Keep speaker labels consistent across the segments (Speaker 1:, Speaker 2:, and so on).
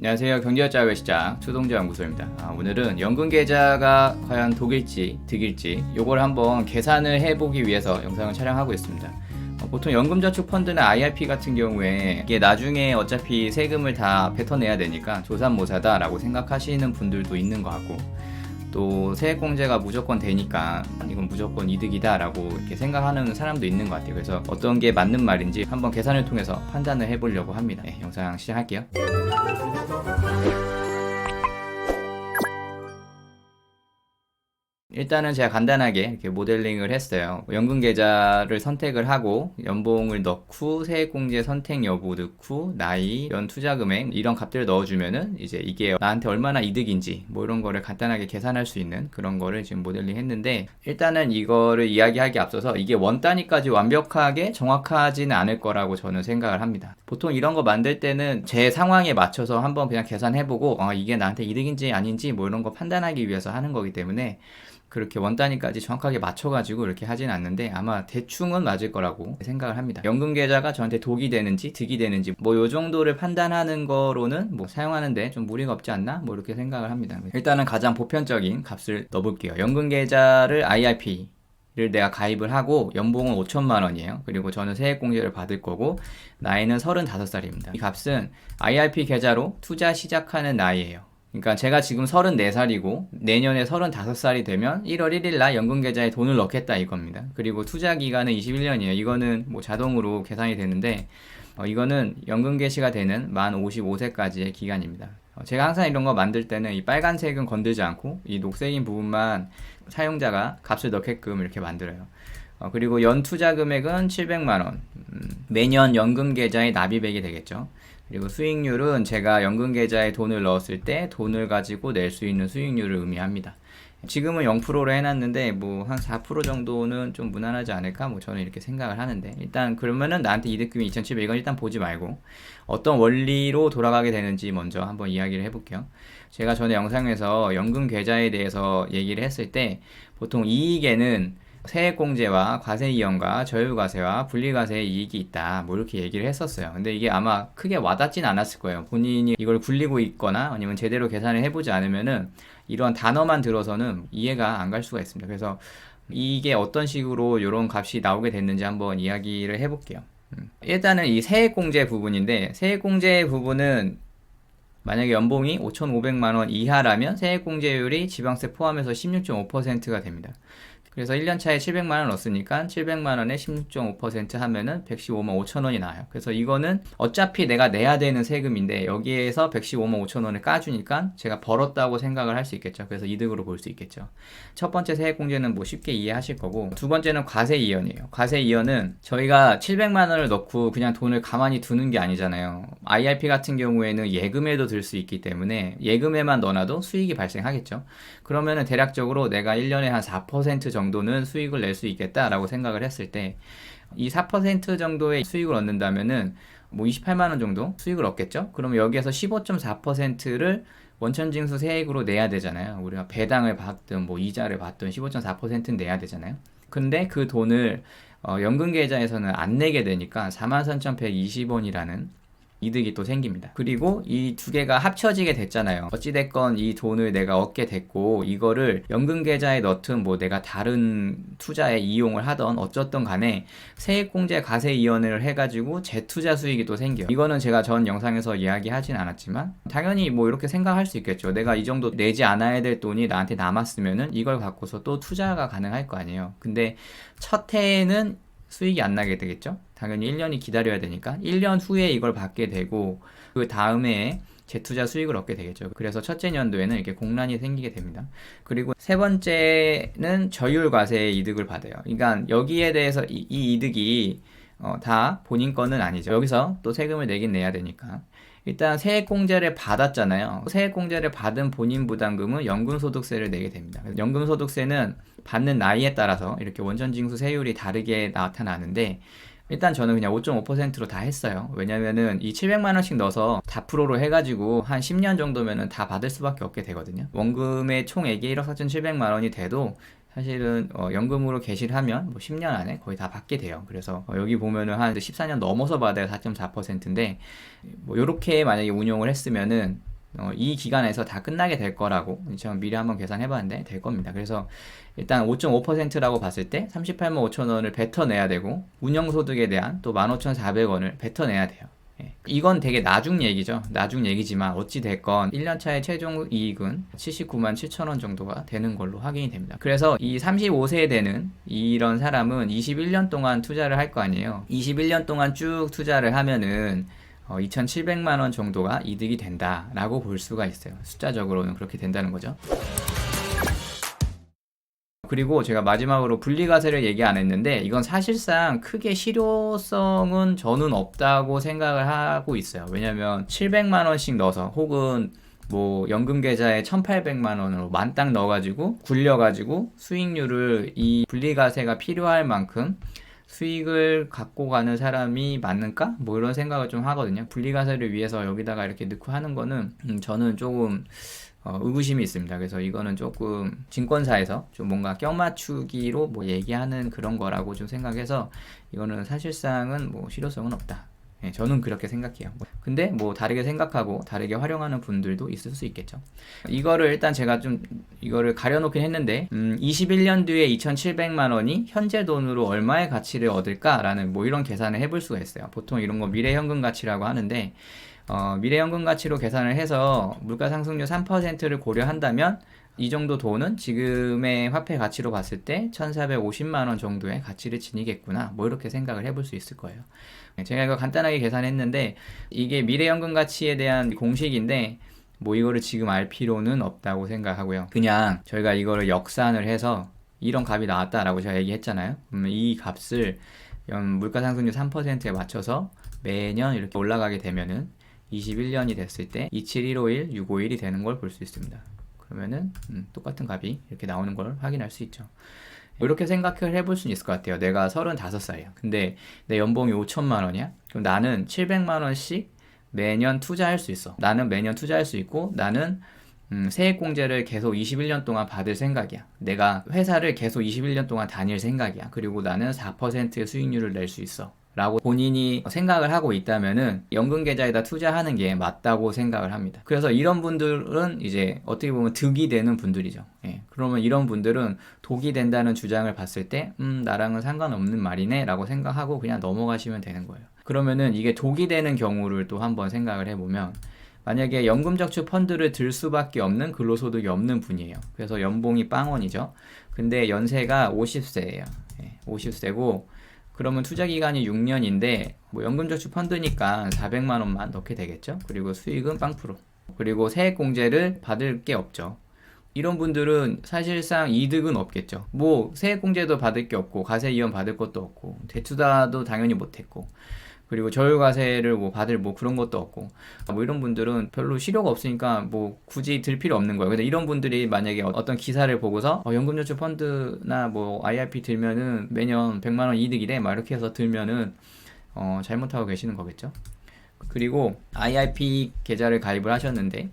Speaker 1: 안녕하세요. 경제활자의 시작 추동재연구소입니다. 오늘은 연금 계좌가 과연 독일지 득일지 요걸 한번 계산을 해보기 위해서 영상을 촬영하고 있습니다. 보통 연금저축펀드나 IRP 같은 경우에 이게 나중에 어차피 세금을 다 뱉어내야 되니까 조삼모사다 라고 생각하시는 분들도 있는 것 같고, 또 세액공제가 무조건 되니까 이건 무조건 이득이다 라고 이렇게 생각하는 사람도 있는 것 같아요. 그래서 어떤 게 맞는 말인지 한번 계산을 통해서 판단을 해보려고 합니다. 영상 시작할게요. 일단은 제가 간단하게 이렇게 모델링을 했어요. 연금 계좌를 선택을 하고 연봉을 넣고 세액공제 선택 여부 넣고 나이, 연 투자 금액 이런 값들을 넣어주면은 이제 이게 나한테 얼마나 이득인지 뭐 이런 거를 간단하게 계산할 수 있는 그런 거를 지금 모델링 했는데, 일단은 이거를 이야기하기 앞서서 이게 원 단위까지 완벽하게 정확하지는 않을 거라고 저는 생각을 합니다. 보통 이런 거 만들 때는 제 상황에 맞춰서 한번 그냥 계산해보고 이게 나한테 이득인지 아닌지 뭐 이런 거 판단하기 위해서 하는 거기 때문에 그렇게 원 단위까지 정확하게 맞춰가지고 이렇게 하진 않는데 아마 대충은 맞을 거라고 생각을 합니다. 연금 계좌가 저한테 독이 되는지 득이 되는지 뭐 요 정도를 판단하는 거로는 뭐 사용하는데 좀 무리가 없지 않나 뭐 이렇게 생각을 합니다. 일단은 가장 보편적인 값을 넣어볼게요. 연금 계좌를 IRP 를 내가 가입을 하고 연봉은 5천만 원이에요. 그리고 저는 세액공제를 받을 거고 나이는 35살입니다. 이 값은 IRP 계좌로 투자 시작하는 나이예요. 그러니까 제가 지금 34살이고 내년에 35살이 되면 1월 1일 날 연금 계좌에 돈을 넣겠다 이겁니다. 그리고 투자 기간은 21년이에요. 이거는 뭐 자동으로 계산이 되는데 이거는 연금 개시가 되는 만 55세까지의 기간입니다. 제가 항상 이런 거 만들 때는 이 빨간색은 건들지 않고 이 녹색인 부분만 사용자가 값을 넣게끔 이렇게 만들어요. 그리고 연 투자 금액은 700만 원. 매년 연금 계좌에 납입액이 되겠죠. 그리고 수익률은 제가 연금 계좌에 돈을 넣었을 때 돈을 가지고 낼 수 있는 수익률을 의미합니다. 지금은 0%로 해놨는데 뭐 한 4% 정도는 좀 무난하지 않을까 뭐 저는 이렇게 생각을 하는데, 일단 그러면은 나한테 이득금이 2,700원 일단 보지 말고 어떤 원리로 돌아가게 되는지 먼저 한번 이야기를 해볼게요. 제가 전에 영상에서 연금 계좌에 대해서 얘기를 했을 때 보통 이익에는 세액공제와 과세이연과 저율과세와 분리과세의 이익이 있다 뭐 이렇게 얘기를 했었어요. 근데 이게 아마 크게 와닿진 않았을 거예요. 본인이 이걸 굴리고 있거나 아니면 제대로 계산을 해보지 않으면은 이런 단어만 들어서는 이해가 안 갈 수가 있습니다. 그래서 이게 어떤 식으로 이런 값이 나오게 됐는지 한번 이야기를 해볼게요. 일단은 이 세액공제 부분인데, 세액공제 부분은 만약에 연봉이 5,500만 원 이하라면 세액공제율이 지방세 포함해서 16.5%가 됩니다. 그래서 1년 차에 700만 원 넣었으니까 700만 원에 16.5% 하면은 115만 5천 원이 나와요. 그래서 이거는 어차피 내가 내야 되는 세금인데 여기에서 115만 5천 원을 까주니까 제가 벌었다고 생각을 할 수 있겠죠. 그래서 이득으로 볼 수 있겠죠. 첫 번째 세액공제는 뭐 쉽게 이해하실 거고, 두 번째는 과세이연이에요. 과세이연은 저희가 700만 원을 넣고 그냥 돈을 가만히 두는 게 아니잖아요. IRP 같은 경우에는 예금에도 들 수 있기 때문에 예금에만 넣어놔도 수익이 발생하겠죠. 그러면은 대략적으로 내가 1년에 한 4% 정도는 수익을 낼 수 있겠다라고 생각을 했을 때 이 4% 정도의 수익을 얻는다면은 뭐 28만 원 정도 수익을 얻겠죠? 그러면 여기에서 15.4%를 원천징수 세액으로 내야 되잖아요. 우리가 배당을 받든 뭐 이자를 받든 15.4%는 내야 되잖아요. 근데 그 돈을 연금 계좌에서는 안 내게 되니까 43,120원이라는 이득이 또 생깁니다. 그리고 이 두 개가 합쳐지게 됐잖아요. 어찌됐건 이 돈을 내가 얻게 됐고 이거를 연금 계좌에 넣든 뭐 내가 다른 투자에 이용을 하던 어쨌든 간에 세액공제 과세 이연을 해가지고 재투자 수익이 또 생겨요. 이거는 제가 전 영상에서 이야기하진 않았지만 당연히 뭐 이렇게 생각할 수 있겠죠. 내가 이 정도 내지 않아야 될 돈이 나한테 남았으면은 이걸 갖고서 또 투자가 가능할 거 아니에요. 근데 첫 해에는 수익이 안 나게 되겠죠? 당연히 1년이 기다려야 되니까 1년 후에 이걸 받게 되고 그 다음에 재투자 수익을 얻게 되겠죠. 그래서 첫째 년도에는 이렇게 공란이 생기게 됩니다. 그리고 세 번째는 저율과세의 이득을 받아요. 그러니까 여기에 대해서 이 이득이 다 본인 거는 아니죠. 여기서 또 세금을 내긴 내야 되니까. 일단 세액공제를 받았잖아요. 세액공제를 받은 본인 부담금은 연금소득세를 내게 됩니다. 연금소득세는 받는 나이에 따라서 이렇게 원천징수 세율이 다르게 나타나는데, 일단 저는 그냥 5.5%로 다 했어요. 왜냐면은 이 700만 원씩 넣어서 4%로 해가지고 한 10년 정도면은 다 받을 수밖에 없게 되거든요. 원금의 총액이 1억 4,700만 원이 돼도 사실은 연금으로 개시를 하면 뭐 10년 안에 거의 다 받게 돼요. 그래서 여기 보면은 한 14년 넘어서 받아야 4.4%인데 뭐 요렇게 만약에 운용을 했으면은 이 기간에서 다 끝나게 될 거라고 제가 미리 한번 계산해봤는데 될 겁니다. 그래서 일단 5.5%라고 봤을 때 38만 5천 원을 뱉어내야 되고 운영소득에 대한 또 15,400원을 뱉어내야 돼요. 예. 이건 되게 나중 얘기죠. 나중 얘기지만 어찌 됐건 1년차의 최종 이익은 79만 7천 원 정도가 되는 걸로 확인이 됩니다. 그래서 이 35세 되는 이런 사람은 21년 동안 투자를 할 거 아니에요. 21년 동안 쭉 투자를 하면은 2,700만 원 정도가 이득이 된다라고 볼 수가 있어요. 숫자적으로는 그렇게 된다는 거죠. 그리고 제가 마지막으로 분리과세를 얘기 안 했는데 이건 사실상 크게 실효성은 저는 없다고 생각을 하고 있어요. 왜냐면 700만 원씩 넣어서 혹은 뭐 연금 계좌에 1,800만 원으로 만땅 넣어가지고 굴려가지고 수익률을 이 분리과세가 필요할 만큼 수익을 갖고 가는 사람이 맞는가? 뭐 이런 생각을 좀 하거든요. 분리과세를 위해서 여기다가 이렇게 넣고 하는 거는 저는 조금 의구심이 있습니다. 그래서 이거는 조금 증권사에서 좀 뭔가 껴맞추기로 뭐 얘기하는 그런 거라고 좀 생각해서 이거는 사실상은 뭐 실효성은 없다. 네, 저는 그렇게 생각해요. 근데 뭐 다르게 생각하고 다르게 활용하는 분들도 있을 수 있겠죠. 이거를 일단 제가 좀 이거를 가려놓긴 했는데 21년 뒤에 2,700만 원이 현재 돈으로 얼마의 가치를 얻을까라는 뭐 이런 계산을 해볼 수가 있어요. 보통 이런 거 미래현금 가치라고 하는데 미래연금 가치로 계산을 해서 물가 상승률 3%를 고려한다면 이 정도 돈은 지금의 화폐 가치로 봤을 때 1,450만 원 정도의 가치를 지니겠구나. 뭐 이렇게 생각을 해볼 수 있을 거예요. 제가 이거 간단하게 계산했는데 이게 미래연금 가치에 대한 공식인데 뭐 이거를 지금 알 필요는 없다고 생각하고요. 그냥 저희가 이거를 역산을 해서 이런 값이 나왔다라고 제가 얘기했잖아요. 이 값을 물가 상승률 3%에 맞춰서 매년 이렇게 올라가게 되면은 21년이 됐을 때 27151, 651이 되는 걸 볼 수 있습니다. 그러면은 똑같은 값이 이렇게 나오는 걸 확인할 수 있죠. 이렇게 생각을 해볼 수 있을 것 같아요. 내가 35살이야. 근데 내 연봉이 5천만 원이야? 그럼 나는 700만 원씩 매년 투자할 수 있어. 나는 매년 투자할 수 있고 나는 세액공제를 계속 21년 동안 받을 생각이야. 내가 회사를 계속 21년 동안 다닐 생각이야. 그리고 나는 4%의 수익률을 낼 수 있어. 라고 본인이 생각을 하고 있다면은 연금 계좌에다 투자하는 게 맞다고 생각을 합니다. 그래서 이런 분들은 이제 어떻게 보면 득이 되는 분들이죠. 예. 그러면 이런 분들은 독이 된다는 주장을 봤을 때 나랑은 상관없는 말이네 라고 생각하고 그냥 넘어가시면 되는 거예요. 그러면은 이게 독이 되는 경우를 또 한번 생각을 해보면 만약에 연금저축 펀드를 들 수밖에 없는 근로소득이 없는 분이에요. 그래서 연봉이 빵원이죠. 근데 연세가 50세예요. 예. 50세고 그러면 투자 기간이 6년인데 뭐 연금저축 펀드니까 400만 원만 넣게 되겠죠. 그리고 수익은 0%. 그리고 세액공제를 받을 게 없죠. 이런 분들은 사실상 이득은 없겠죠. 뭐 세액공제도 받을 게 없고 가세이원 받을 것도 없고 대투자도 당연히 못했고 그리고 저율과세를 뭐 받을 뭐 그런 것도 없고 뭐 이런 분들은 별로 실효가 없으니까 뭐 굳이 들 필요 없는 거예요. 근데 이런 분들이 만약에 어떤 기사를 보고서 연금저축 펀드나 뭐 IRP 들면은 매년 100만 원 이득이래 막 이렇게 해서 들면은 잘못하고 계시는 거겠죠. 그리고 IRP 계좌를 가입을 하셨는데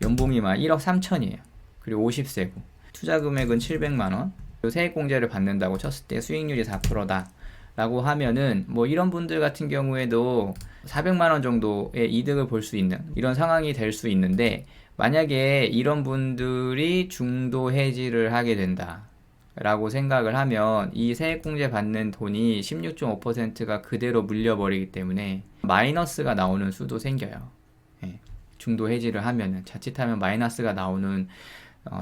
Speaker 1: 연봉이 막 1억 3천이에요. 그리고 50세고 투자 금액은 700만 원. 그리고 세액공제를 받는다고 쳤을 때 수익률이 4%다. 라고 하면은 뭐 이런 분들 같은 경우에도 400만 원 정도의 이득을 볼 수 있는 이런 상황이 될 수 있는데 만약에 이런 분들이 중도 해지를 하게 된다 라고 생각을 하면 이 세액공제 받는 돈이 16.5%가 그대로 물려버리기 때문에 마이너스가 나오는 수도 생겨요. 예. 중도 해지를 하면은 자칫하면 마이너스가 나오는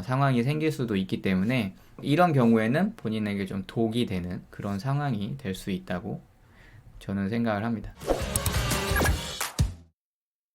Speaker 1: 상황이 생길 수도 있기 때문에 이런 경우에는 본인에게 좀 독이 되는 그런 상황이 될 수 있다고 저는 생각을 합니다.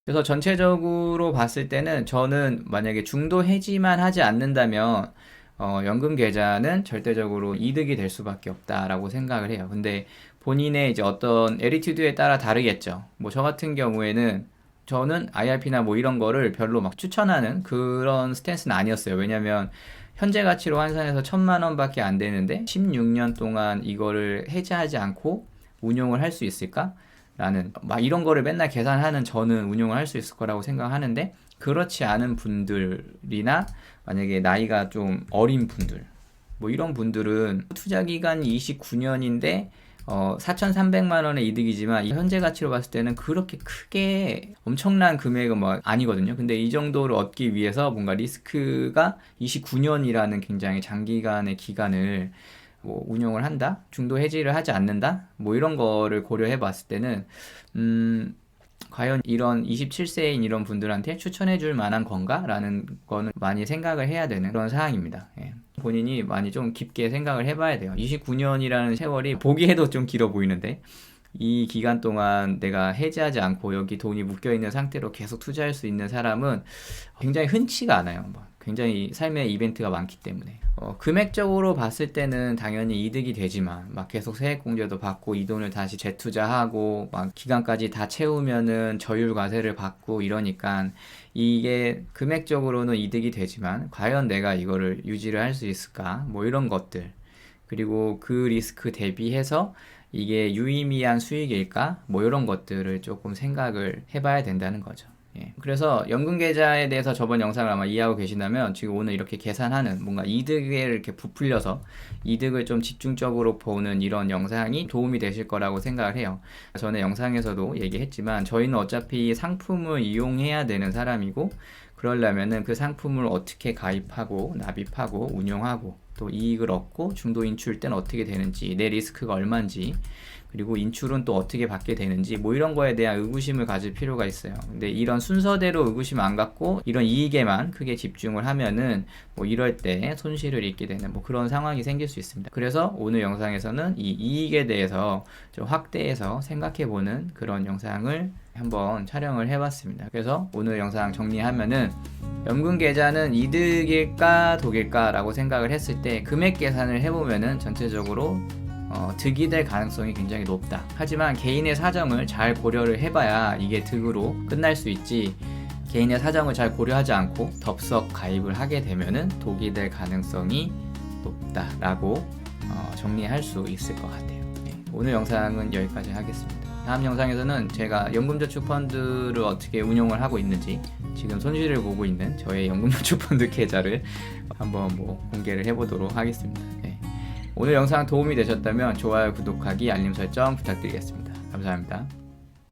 Speaker 1: 그래서 전체적으로 봤을 때는 저는 만약에 중도 해지만 하지 않는다면 연금 계좌는 절대적으로 이득이 될 수밖에 없다라고 생각을 해요. 근데 본인의 이제 어떤 애티튜드에 따라 다르겠죠. 뭐 저 같은 경우에는 저는 IRP나 뭐 이런 거를 별로 막 추천하는 그런 스탠스는 아니었어요. 왜냐면 현재 가치로 환산해서 1,000만 원밖에 안 되는데 16년 동안 이거를 해지하지 않고 운용을 할 수 있을까? 라는 막 이런 거를 맨날 계산하는 저는 운용을 할 수 있을 거라고 생각하는데 그렇지 않은 분들이나 만약에 나이가 좀 어린 분들 뭐 이런 분들은 투자 기간이 29년인데 4,300만 원의 이득이지만 현재 가치로 봤을 때는 그렇게 크게 엄청난 금액은 뭐 아니거든요. 근데 이 정도를 얻기 위해서 뭔가 리스크가 29년이라는 굉장히 장기간의 기간을 뭐 운용을 한다? 중도 해지를 하지 않는다? 뭐 이런 거를 고려해 봤을 때는 과연 이런 27세인 이런 분들한테 추천해 줄 만한 건가? 라는 거는 많이 생각을 해야 되는 그런 사항입니다. 예. 본인이 많이 좀 깊게 생각을 해봐야 돼요. 29년이라는 세월이 보기에도 좀 길어 보이는데 이 기간 동안 내가 해지하지 않고 여기 돈이 묶여있는 상태로 계속 투자할 수 있는 사람은 굉장히 흔치가 않아요. 굉장히 삶의 이벤트가 많기 때문에 금액적으로 봤을 때는 당연히 이득이 되지만 막 계속 세액공제도 받고 이 돈을 다시 재투자하고 막 기간까지 다 채우면은 저율과세를 받고 이러니까 이게 금액적으로는 이득이 되지만 과연 내가 이거를 유지를 할 수 있을까 뭐 이런 것들 그리고 그 리스크 대비해서 이게 유의미한 수익일까 뭐 이런 것들을 조금 생각을 해봐야 된다는 거죠. 예. 그래서 연금 계좌에 대해서 저번 영상을 아마 이해하고 계신다면 지금 오늘 이렇게 계산하는 뭔가 이득에 이렇게 부풀려서 이득을 좀 집중적으로 보는 이런 영상이 도움이 되실 거라고 생각을 해요. 전에 영상에서도 얘기했지만 저희는 어차피 상품을 이용해야 되는 사람이고 그러려면은 그 상품을 어떻게 가입하고 납입하고 운용하고 또 이익을 얻고 중도 인출 때는 어떻게 되는지 내 리스크가 얼마인지 그리고 인출은 또 어떻게 받게 되는지 뭐 이런 거에 대한 의구심을 가질 필요가 있어요. 근데 이런 순서대로 의구심 안 갖고 이런 이익에만 크게 집중을 하면은 뭐 이럴 때 손실을 입게 되는 뭐 그런 상황이 생길 수 있습니다. 그래서 오늘 영상에서는 이 이익에 대해서 좀 확대해서 생각해보는 그런 영상을 한번 촬영을 해봤습니다. 그래서 오늘 영상 정리하면은 연금 계좌는 이득일까 독일까 라고 생각을 했을 때 금액 계산을 해보면은 전체적으로 득이 될 가능성이 굉장히 높다. 하지만 개인의 사정을 잘 고려를 해봐야 이게 득으로 끝날 수 있지 개인의 사정을 잘 고려하지 않고 덥석 가입을 하게 되면은 독이 될 가능성이 높다라고 정리할 수 있을 것 같아요. 네, 오늘 영상은 여기까지 하겠습니다. 다음 영상에서는 제가 연금저축펀드를 어떻게 운용을 하고 있는지 지금 손실을 보고 있는 저의 연금저축펀드 계좌를 한번 뭐 공개를 해보도록 하겠습니다. 네. 오늘 영상 도움이 되셨다면 좋아요, 구독하기, 알림 설정 부탁드리겠습니다. 감사합니다.